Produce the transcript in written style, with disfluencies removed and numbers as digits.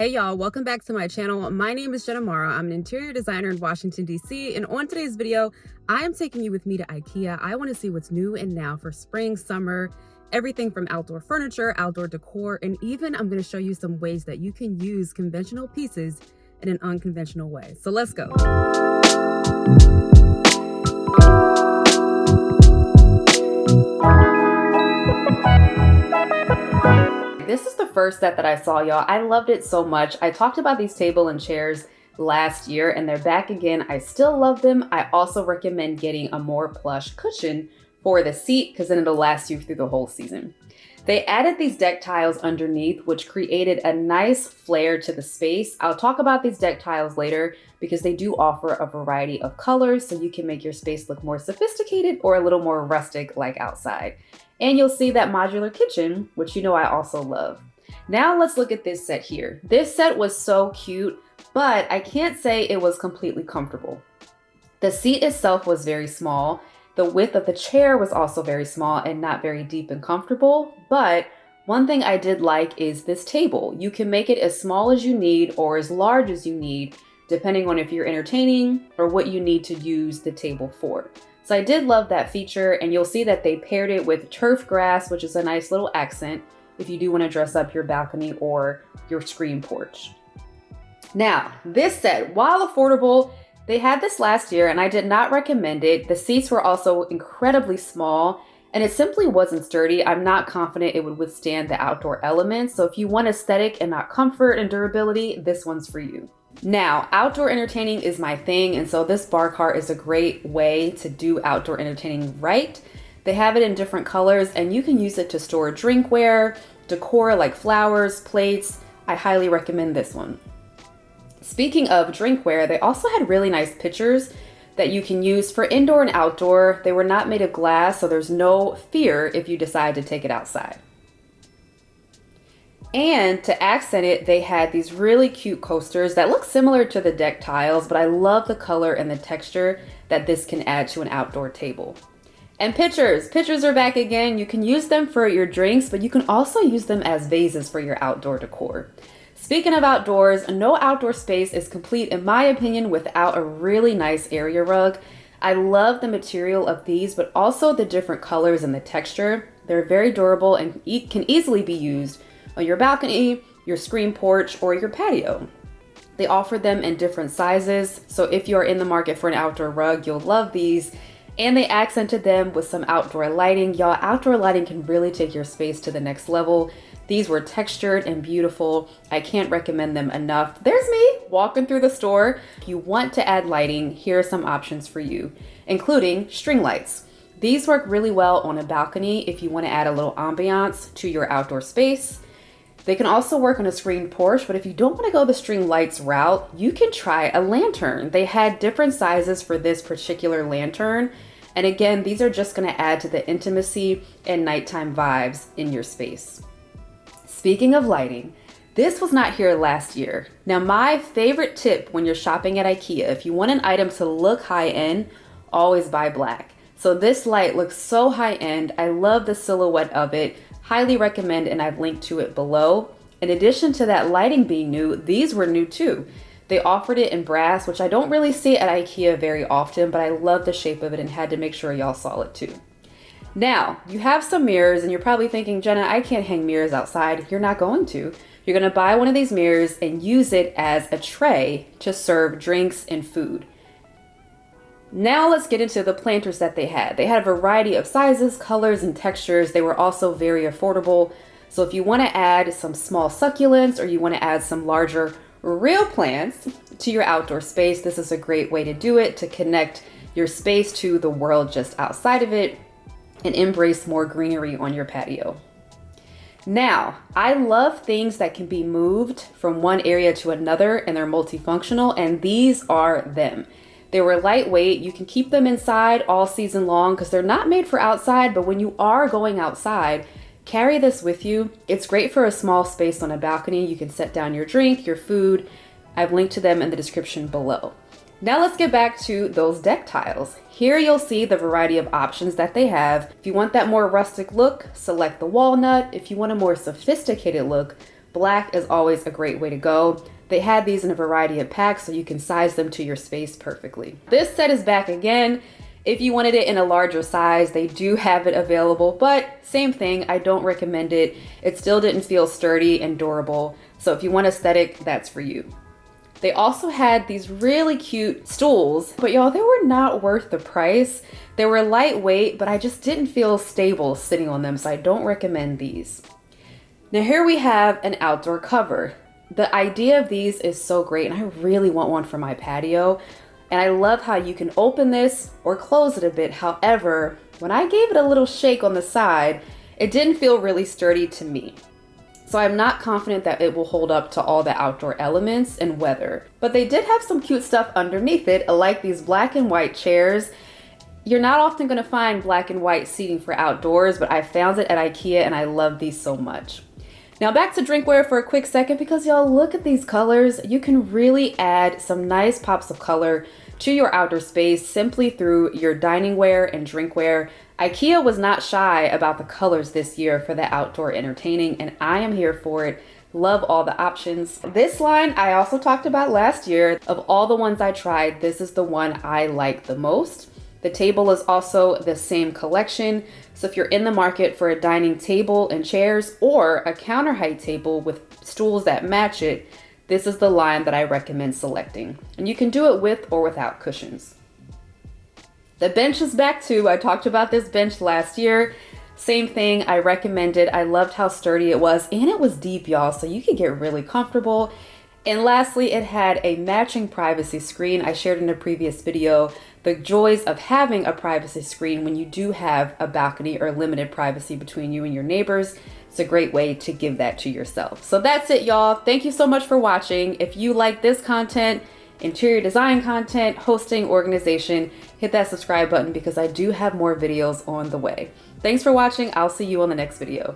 Hey y'all, welcome back to my channel. My name is Jenna. I'm an interior designer in Washington, D.C. And on today's video, I am taking you with me to IKEA. I want to see what's new and now for spring, summer, everything from outdoor furniture, outdoor decor, and even I'm going to show you some ways that you can use conventional pieces in an unconventional way. So let's go. This is the first set that I saw, y'all. I loved it so much. I talked about these table and chairs last year and they're back again. I still love them. I also recommend getting a more plush cushion for the seat because then it'll last you through the whole season. They added these deck tiles underneath, which created a nice flair to the space. I'll talk about these deck tiles later because they do offer a variety of colors so you can make your space look more sophisticated or a little more rustic like outside. And you'll see that modular kitchen, which you know I also love. Now let's look at this set here. This set was so cute, but I can't say it was completely comfortable. The seat itself was very small. The width of the chair was also very small and not very deep and comfortable. But one thing I did like is this table. You can make it as small as you need or as large as you need, depending on if you're entertaining or what you need to use the table for. So I did love that feature, and you'll see that they paired it with turf grass, which is a nice little accent if you do want to dress up your balcony or your screen porch. Now, this set, while affordable, they had this last year and I did not recommend it. The seats were also incredibly small and it simply wasn't sturdy. I'm not confident it would withstand the outdoor elements. So if you want aesthetic and not comfort and durability, this one's for you. Now, outdoor entertaining is my thing, and so this bar cart is a great way to do outdoor entertaining right. They have it in different colors, and you can use it to store drinkware, decor like flowers, plates. I highly recommend this one. Speaking of drinkware, they also had really nice pitchers that you can use for indoor and outdoor. They were not made of glass, so there's no fear if you decide to take it outside. And to accent it, they had these really cute coasters that look similar to the deck tiles, but I love the color and the texture that this can add to an outdoor table. And pitchers are back again. You can use them for your drinks, but you can also use them as vases for your outdoor decor. Speaking of outdoors, no outdoor space is complete, in my opinion, without a really nice area rug. I love the material of these, but also the different colors and the texture. They're very durable and can easily be used on your balcony, your screen porch, or your patio. They offer them in different sizes, so if you're in the market for an outdoor rug, you'll love these. And they accented them with some outdoor lighting. Y'all, outdoor lighting can really take your space to the next level. These were textured and beautiful. I can't recommend them enough. There's me walking through the store. If you want to add lighting, here are some options for you, including string lights. These work really well on a balcony if you want to add a little ambiance to your outdoor space. They can also work on a screen porch, but if you don't want to go the string lights route, you can try a lantern. They had different sizes for this particular lantern. And again, these are just going to add to the intimacy and nighttime vibes in your space. Speaking of lighting, this was not here last year. Now, my favorite tip when you're shopping at IKEA, if you want an item to look high end, always buy black. So this light looks so high end. I love the silhouette of it. Highly recommend, and I've linked to it below. In addition to that lighting being new, these were new too. They offered it in brass, which I don't really see at IKEA very often, but I love the shape of it and had to make sure y'all saw it too. Now, you have some mirrors and you're probably thinking, Jenna, I can't hang mirrors outside. You're not going to. You're gonna buy one of these mirrors and use it as a tray to serve drinks and food. Now let's get into the planters that they had. They had a variety of sizes, colors, and textures. They were also very affordable. So if you want to add some small succulents or you want to add some larger real plants to your outdoor space, this is a great way to do it, to connect your space to the world just outside of it and embrace more greenery on your patio. Now, I love things that can be moved from one area to another and they're multifunctional, and these are them. They were lightweight. You can keep them inside all season long because they're not made for outside, but when you are going outside, carry this with you. It's great for a small space on a balcony. You can set down your drink, your food. I've linked to them in the description below. Now let's get back to those deck tiles. Here you'll see the variety of options that they have. If you want that more rustic look, select the walnut. If you want a more sophisticated look, black is always a great way to go. They had these in a variety of packs so you can size them to your space perfectly. This set is back again. If you wanted it in a larger size, they do have it available, but same thing, I don't recommend it. It still didn't feel sturdy and durable, so if you want aesthetic, that's for you. They also had these really cute stools, but y'all, they were not worth the price. They were lightweight, but I just didn't feel stable sitting on them, so I don't recommend these. Now here we have an outdoor cover. The idea of these is so great, and I really want one for my patio. And I love how you can open this or close it a bit. However, when I gave it a little shake on the side, it didn't feel really sturdy to me. So I'm not confident that it will hold up to all the outdoor elements and weather. But they did have some cute stuff underneath it, like these black and white chairs. You're not often gonna find black and white seating for outdoors, but I found it at IKEA and I love these so much. Now back to drinkware for a quick second, because y'all, look at these colors. You can really add some nice pops of color to your outdoor space simply through your diningware and drinkware. IKEA was not shy about the colors this year for the outdoor entertaining, and I am here for it. Love all the options. This line I also talked about last year. Of all the ones I tried, this is the one I like the most. The table is also the same collection. So if you're in the market for a dining table and chairs or a counter height table with stools that match it, this is the line that I recommend selecting. And you can do it with or without cushions. The bench is back too. I talked about this bench last year. Same thing, I recommend it. I loved how sturdy it was, and it was deep, y'all, so you could get really comfortable. And lastly, it had a matching privacy screen. I shared in a previous video the joys of having a privacy screen when you do have a balcony or limited privacy between you and your neighbors. It's a great way to give that to yourself. So that's it, y'all. Thank you so much for watching. If you like this content, interior design content, hosting, organization, hit that subscribe button because I do have more videos on the way. Thanks for watching. I'll see you on the next video.